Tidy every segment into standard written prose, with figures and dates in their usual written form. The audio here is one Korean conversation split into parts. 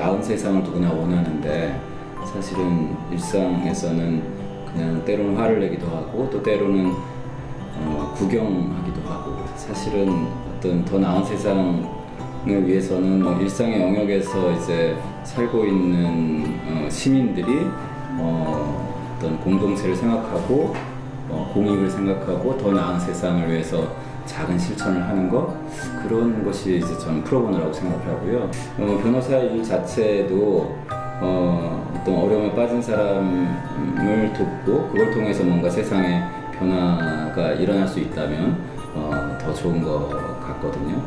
나은 세상을 누구나 원하는데 사실은 일상에서는 그냥 때로는 화를 내기도 하고 또 때로는 구경하기도 하고 사실은 어떤 더 나은 세상을 위해서는 일상의 영역에서 이제 살고 있는 시민들이 어떤 공동체를 생각하고 공익을 생각하고 더 나은 세상을 위해서 작은 실천을 하는 것 그런 것이 이제 저는 프로보노라고 생각을 하고요. 변호사 일 자체도 어떤 어려움에 빠진 사람을 돕고 그걸 통해서 뭔가 세상에 변화가 일어날 수 있다면 더 좋은 것 같거든요.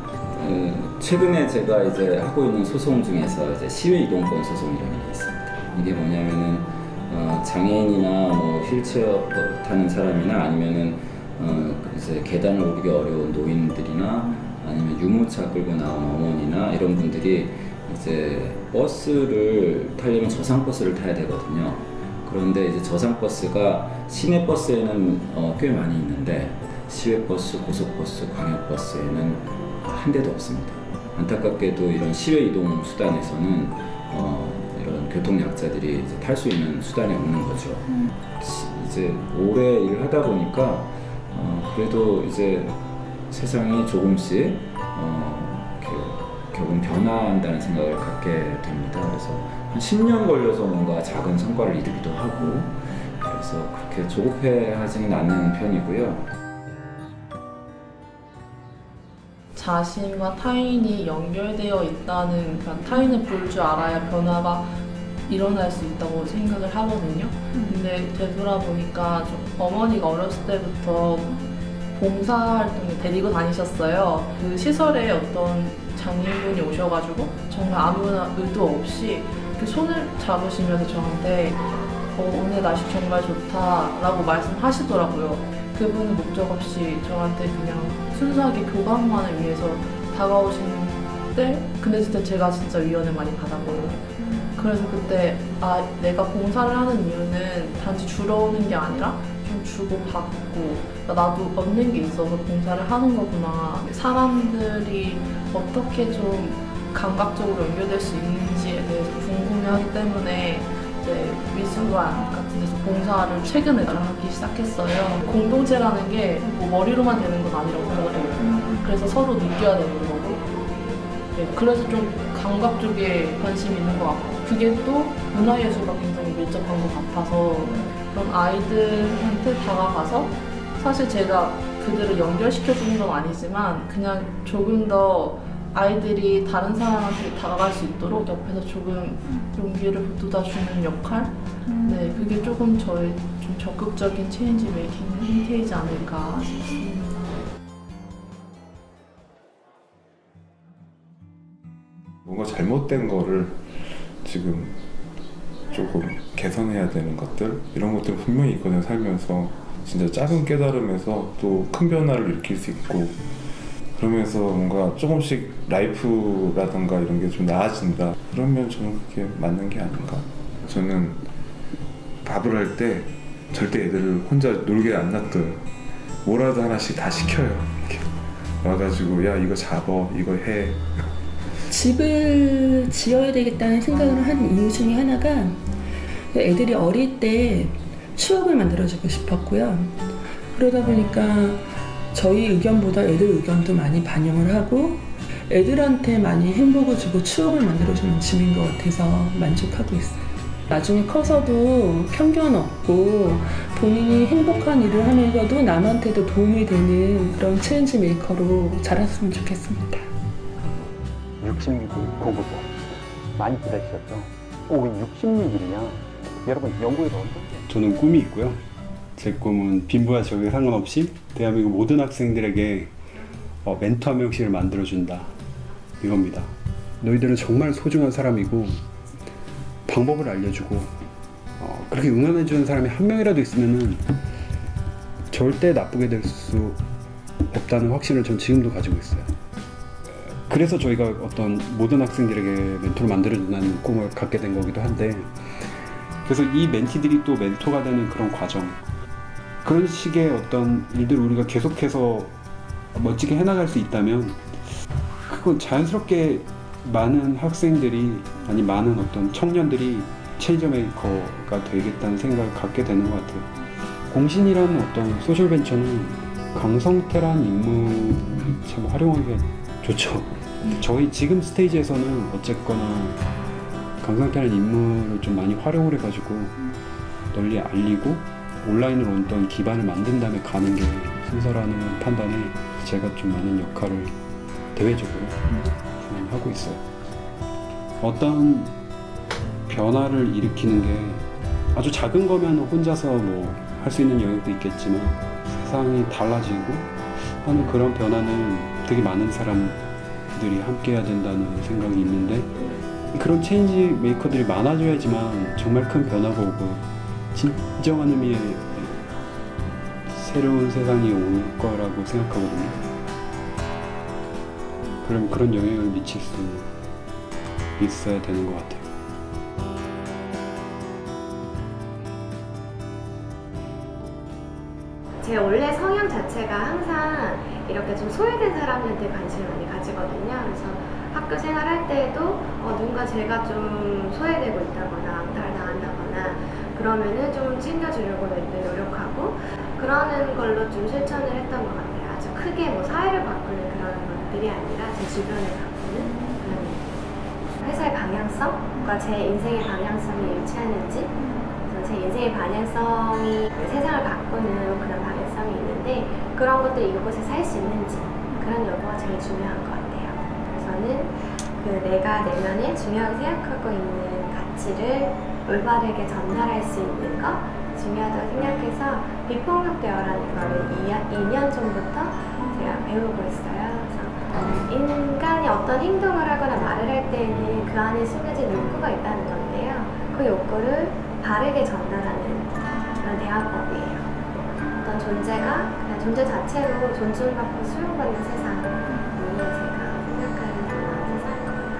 최근에 제가 이제 하고 있는 소송 중에서 이제 시외 이동권 소송이라는 게 있습니다. 이게 뭐냐면은 장애인이나 휠체어 타는 사람이나 아니면은 이제 계단을 오르기 어려운 노인들이나 아니면 유모차 끌고 나온 어머니나 이런 분들이 이제 버스를 타려면 저상버스를 타야 되거든요. 그런데 이제 저상버스가 시내버스에는 꽤 많이 있는데 시외버스, 고속버스, 광역버스에는 한 대도 없습니다. 안타깝게도 이런 시외 이동 수단에서는 이런 교통약자들이 탈 수 있는 수단이 없는 거죠. 이제 오래 일을 하다 보니까 그래도 이제 세상이 조금씩 결국 변화한다는 생각을 갖게 됩니다. 그래서 한 10년 걸려서 뭔가 작은 성과를 이루기도 하고 그래서 그렇게 조급해하지는 않는 편이고요. 자신과 타인이 연결되어 있다는, 그러니까 타인을 볼 줄 알아야 변화가 일어날 수 있다고 생각을 하거든요. 근데 되돌아보니까 좀 어머니가 어렸을 때부터 봉사활동에 데리고 다니셨어요. 그 시설에 어떤 장애인분이 오셔가지고 정말 아무나 의도 없이 이렇게 손을 잡으시면서 저한테 오늘 날씨 정말 좋다라고 말씀하시더라고요. 그분은 목적 없이 저한테 그냥 순수하게 교감만을 위해서 다가오시는데 근데 진짜 제가 진짜 위안을 많이 받았거든요. 그래서 그때 내가 봉사를 하는 이유는 단지 주러 오는 게 아니라 좀 주고받고 그러니까 나도 얻는 게 있어서 봉사를 하는 거구나. 사람들이 어떻게 좀 감각적으로 연결될 수 있는지에 대해서 궁금해하기 때문에 이제 미술관 같은 데서 봉사를 최근에 하기 시작했어요. 공동체라는 게 뭐 머리로만 되는 건 아니라고 생각을 해요. 그래서 서로 느껴야 되는 거고 그래서 좀 감각 쪽에 관심이 있는 것 같고 그게 또 문화예술과 굉장히 밀접한 것 같아서 그런 아이들한테 다가가서 사실 제가 그들을 연결시켜주는 건 아니지만 그냥 조금 더 아이들이 다른 사람한테 다가갈 수 있도록 옆에서 조금 용기를 북돋아주는 역할? 네, 그게 조금 저의 좀 적극적인 체인지 메이킹의 힌트이지 않을까 싶습니다. 뭔가 잘못된 거를 지금 조금 개선해야 되는 것들 이런 것들 분명히 있거든요. 살면서 진짜 작은 깨달음에서 또 큰 변화를 일으킬 수 있고 그러면서 뭔가 조금씩 라이프라던가 이런 게 좀 나아진다. 그러면 저는 그게 맞는 게 아닌가. 저는 밥을 할 때 절대 애들을 혼자 놀게 안 놔둬요. 뭐라도 하나씩 다 시켜요. 이렇게 와가지고 야 이거 잡어 이거 해. 집을 지어야 되겠다는 생각을 한 이유 중에 하나가 애들이 어릴 때 추억을 만들어주고 싶었고요. 그러다 보니까 저희 의견보다 애들 의견도 많이 반영을 하고 애들한테 많이 행복을 주고 추억을 만들어주는 집인 것 같아서 만족하고 있어요. 나중에 커서도 편견 없고 본인이 행복한 일을 하면서도 남한테도 도움이 되는 그런 체인지 메이커로 자랐으면 좋겠습니다. 66일 고급어 많이 기다리셨죠? 왜 66일이냐? 여러분 연구에서 저는 꿈이 있고요. 제 꿈은 빈부와 지역에 상관없이 대한민국 모든 학생들에게 멘토 한 명씩을 만들어준다 이겁니다. 너희들은 정말 소중한 사람이고 방법을 알려주고 그렇게 응원해주는 사람이 한 명이라도 있으면 절대 나쁘게 될 수 없다는 확신을 전 지금도 가지고 있어요. 그래서 저희가 어떤 모든 학생들에게 멘토를 만들어준다는 꿈을 갖게 된 거기도 한데 그래서 이 멘티들이 또 멘토가 되는 그런 과정 그런 식의 어떤 일들을 우리가 계속해서 멋지게 해나갈 수 있다면 그건 자연스럽게 많은 학생들이 아니 많은 어떤 청년들이 체인저 메이커가 되겠다는 생각을 갖게 되는 것 같아요. 공신이라는 어떤 소셜벤처는 강성태란 인물이 참 활용하기가 좋죠. 저희 지금 스테이지에서는 어쨌거나 강성태라는 인물을 좀 많이 활용을 해가지고 널리 알리고 온라인으로 어떤 기반을 만든 다음에 가는 게 순서라는 판단에 제가 좀 많은 역할을 대외적으로 좀 하고 있어요. 어떤 변화를 일으키는 게 아주 작은 거면 혼자서 뭐 할 수 있는 영역도 있겠지만 세상이 달라지고 하는 그런 변화는 되게 많은 사람들이 함께 해야 된다는 생각이 있는데 그런 체인지 메이커들이 많아져야지만 정말 큰 변화가 오고 진정한 의미의 새로운 세상이 올 거라고 생각하거든요. 그럼 그런 영향을 미칠 수 있어야 되는 것 같아요. 제 원래 성향 자체가 항상 이렇게 좀 소외된 사람들한테 관심을 많이 가지거든요. 그래서 학교 생활할 때에도 누군가 제가 좀 소외되고 있다거나 암탈 당한다거나 그러면은 좀 챙겨주려고 노력하고 그러는 걸로 좀 실천을 했던 것 같아요. 아주 크게 뭐 사회를 바꾸는 그런 것들이 아니라 제 주변을 바꾸는 그런 회사의 방향성과 제 인생의 방향성이 일치하는지 제 인생의 방향성이 세상을 바꾸는 그런 방향성이 있는데 그런 것들 이곳에서 할 수 있는지 그런 여부가 제일 중요한 것 같아요. 저는 그 내가 내면에 중요하게 생각하고 있는 가치를 올바르게 전달할 수 있는 것 중요하다고 생각해서 비폭력 대화라는 거를 2년 전부터 제가 배우고 있어요. 그래서 인간이 어떤 행동을 하거나 말을 할 때에는 그 안에 숨겨진 욕구가 있다는 건데요. 그 욕구를 바르게 전달하는 그런 대화법이에요. 어떤 존재가 그냥 존재 자체로 존중받고 수용받는 세상이 제가 생각하는 그런 세상인 것 같아요.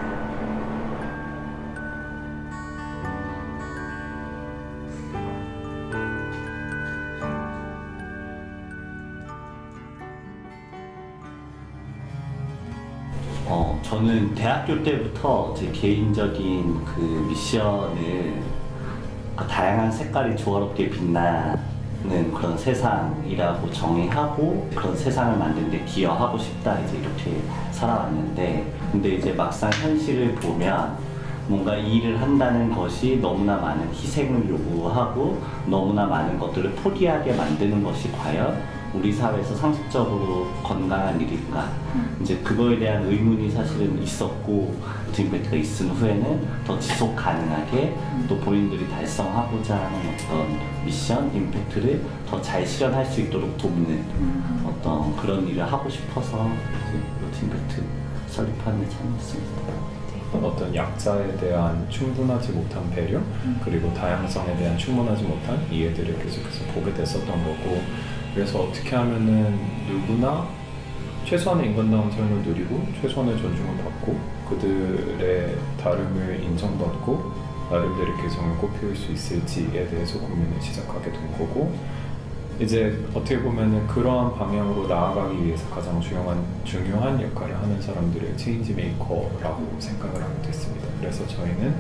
저는 대학교 때부터 제 개인적인 그 미션을 다양한 색깔이 조화롭게 빛나는 그런 세상이라고 정의하고 그런 세상을 만드는 데 기여하고 싶다 이제 이렇게 살아왔는데 근데 이제 막상 현실을 보면 뭔가 이 일을 한다는 것이 너무나 많은 희생을 요구하고 너무나 많은 것들을 포기하게 만드는 것이 과연 우리 사회에서 상식적으로 건강한 일인가 이제 그거에 대한 의문이 사실은 있었고 임팩트가 있은 후에는 더 지속 가능하게 또 본인들이 달성하고자 하는 어떤 미션, 임팩트를 더 잘 실현할 수 있도록 돕는 어떤 그런 일을 하고 싶어서 임팩트 설립하는 데 참여했습니다. 어떤 약자에 대한 충분하지 못한 배려 그리고 다양성에 대한 충분하지 못한 이해들을 계속해서 보게 됐었던 거고 그래서 어떻게 하면은 누구나 최소한의 인간다운 삶을 누리고 최소한의 존중을 받고 그들의 다름을 인정받고 나름대로 개성을 꽃피울 수 있을지에 대해서 고민을 시작하게 된 거고 이제 어떻게 보면은 그러한 방향으로 나아가기 위해서 가장 중요한 역할을 하는 사람들을 체인지 메이커라고 생각을 하게 됐습니다. 그래서 저희는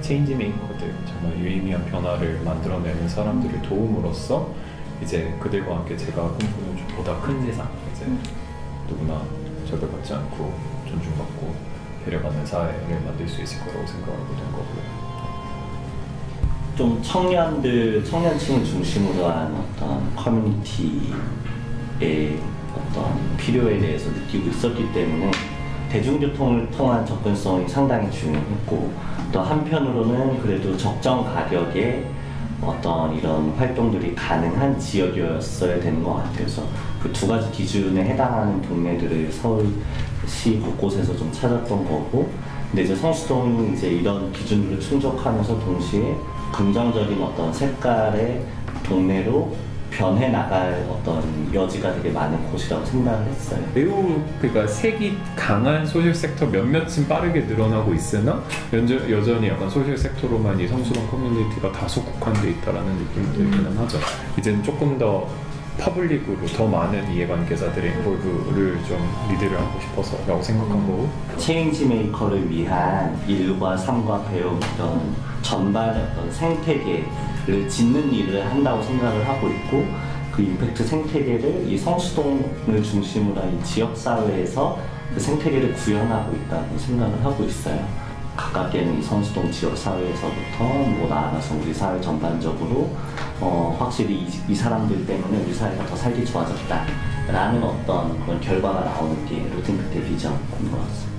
체인지 메이커들 정말 유의미한 변화를 만들어내는 사람들을 도움으로써 이제 그들과 함께 제가 꿈꾸는 보다 큰 세상 이제 누구나 절벽받지 않고 존중받고 배려받는 사회를 만들 수 있을 거라고 생각하게 된 거고요. 좀 청년층을 중심으로 한 어떤 커뮤니티의 어떤 필요에 대해서 느끼고 있었기 때문에 대중교통을 통한 접근성이 상당히 중요했고 또 한편으로는 그래도 적정 가격에 어떤 이런 활동들이 가능한 지역이었어야 되는 것 같아요. 그래서 그 두 가지 기준에 해당하는 동네들을 서울시 곳곳에서 좀 찾았던 거고 근데 이제 성수동이 이제 이런 기준들을 충족하면서 동시에 긍정적인 어떤 색깔의 동네로 변해 나갈 어떤 여지가 되게 많은 곳이라고 생각을 했어요. 매우 그러니까 색이 강한 소셜 섹터 몇몇은 빠르게 늘어나고 있으나 여전히 약간 소셜 섹터로만 이 성수동 커뮤니티가 다소 국한돼 있다라는 느낌이 들기는 하죠. 이제는 조금 더 퍼블릭으로 더 많은 이해관계자들의 인볼브를 좀 리드를 하고 싶어서라고 생각한 거고 체인지 메이커를 위한 일과 삶과 배움 이런 전반의 어떤 생태계를 짓는 일을 한다고 생각을 하고 있고 그 임팩트 생태계를 이 성수동을 중심으로 한 이 지역사회에서 그 생태계를 구현하고 있다고 생각을 하고 있어요. 가깝게는 이 성수동 지역사회에서부터 뭐 나아가서 우리 사회 전반적으로 확실히 이 사람들 때문에 우리 사회가 더 살기 좋아졌다 라는 어떤 그런 결과가 나오는 게 루틴 그때 비전인 것 같습니다.